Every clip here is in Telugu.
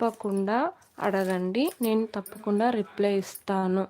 తప్పకుండా అడగండి. నేను తప్పకుండా రిప్లై ఇస్తాను.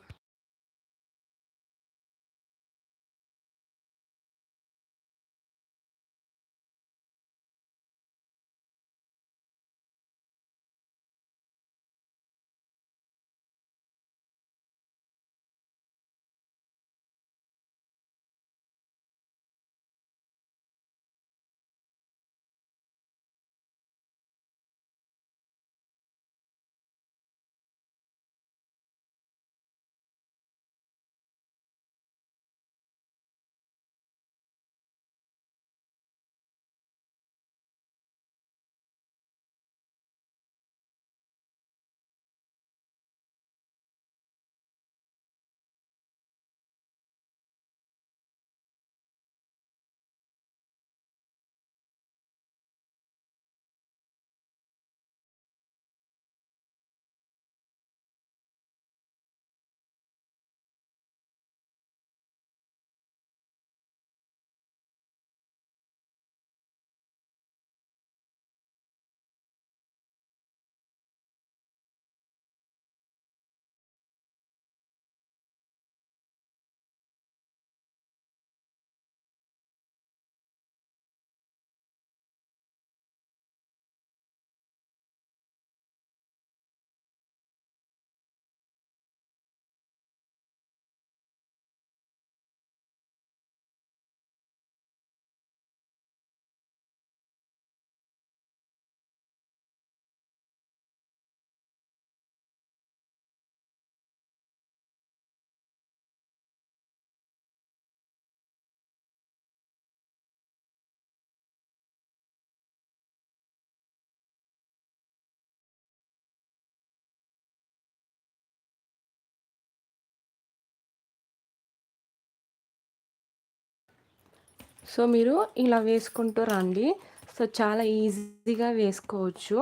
సో మీరు ఇలా వేసుకుంటూ రండి. సో చాలా ఈజీగా వేసుకోవచ్చు.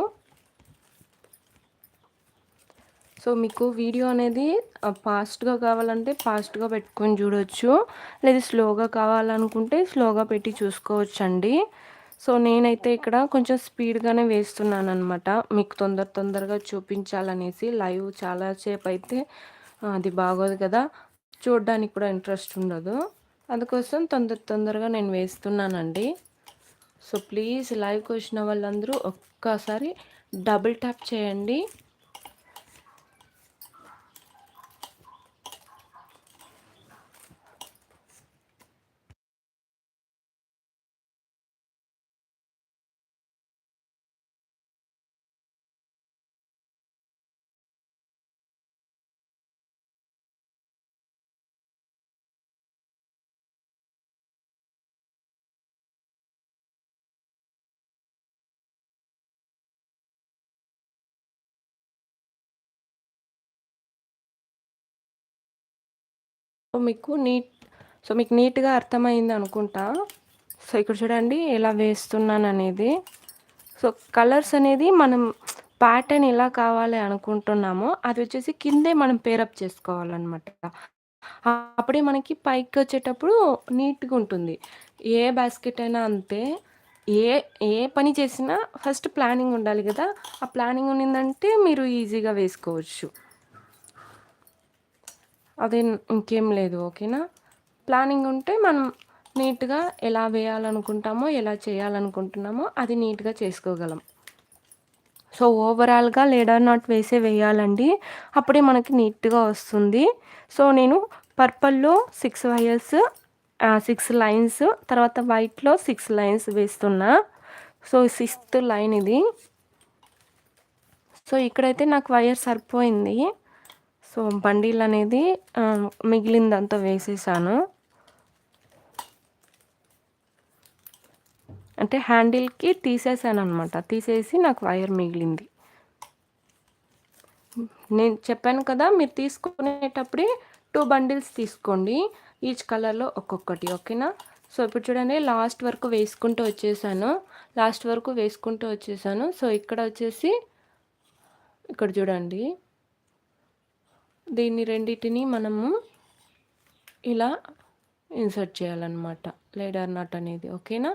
సో మీకు వీడియో అనేది ఫాస్ట్‌గా కావాలంటే ఫాస్ట్‌గా పెట్టుకొని చూడొచ్చు. లేదా స్లోగా కావాలనుకుంటే స్లోగా పెట్టి చూసుకోవచ్చండి. సో నేనైతే ఇక్కడ కొంచెం స్పీడ్‌గానే వేస్తున్నాననమాట. మీకు తొందరగా చూపించాలనేసి. లైవ్ చాలా సేపయితే అది బాగోదు కదా! చూడ్డానికి కూడా ఇంట్రెస్ట్ ఉండదు. అందుకోసం తొందరగా నేను వేస్తున్నానండి. సో ప్లీజ్ లైవ్‌కొచ్చిన వాళ్ళందరూ ఒక్కసారి డబుల్ ట్యాప్ చేయండి. మీకు నీట్‌గా అర్థమైంది అనుకుంటా. సో ఇక్కడ చూడండి ఎలా వేస్తున్నాననేది. సో కలర్స్ అనేది మనం ప్యాటర్న్ ఎలా కావాలి అనుకుంటున్నామో అది వచ్చేసి కిందే మనం పేరప్ చేసుకోవాలనమాట. అప్పుడే మనకి పైకొచ్చేటప్పుడు నీట్‌గా ఉంటుంది. ఏ బాస్కెట్ అయినా అంతే. ఏ ఏ పని చేసినా ఫస్ట్ ప్లానింగ్ ఉండాలి గదా! ఆ ప్లానింగ్ ఉన్నిందంటే మీరు ఈజీగా వేసుకోవచ్చు. అది ఇంకేం లేదు. ఓకేనా? ప్లానింగ్ ఉంటే మనం నీట్‌గా ఎలా వేయాలనుకుంటామో, ఎలా చేయాలనుకుంటున్నామో అది నీట్‌గా చేసుకోగలం. సో ఓవరాల్‌గా లేడర్ నాట్ వేయాలండి. అప్పుడే మనకి నీట్‌గా వస్తుంది. సో నేను పర్పుల్‌లో 6 వైర్స్ 6 లైన్స్, తర్వాత వైట్‌లో 6 లైన్స్ వేస్తున్నా. సో సిక్స్త్ లైన్ ఇది. సో ఇక్కడైతే నాకు వైర్ సరిపోయింది. సో బండిల్ అనేది మిగిలిందంతా వేసేసాను. అంటే హ్యాండిల్‌కి తీసేసాననమాట. తీసేసి నాకు వైర్ మిగిలింది. నేను చెప్పాను కదా! మీరు తీసుకునేటప్పుడే 2 బండిల్స్ తీసుకోండి. ఈచ్ కలర్‌లో ఒక్కొక్కటి. ఓకేనా? సో ఇప్పుడు చూడండి లాస్ట్ వరకు వేసుకుంటూ వచ్చేసాను. సో ఇక్కడ వచ్చేసి ఇక్కడ చూడండి. దీన్ని రెండిటిని మనము ఇలా ఇన్సర్ట్ చేయాలన్నమాట. లేడర్ నాట్ అనేది. ఓకేనా?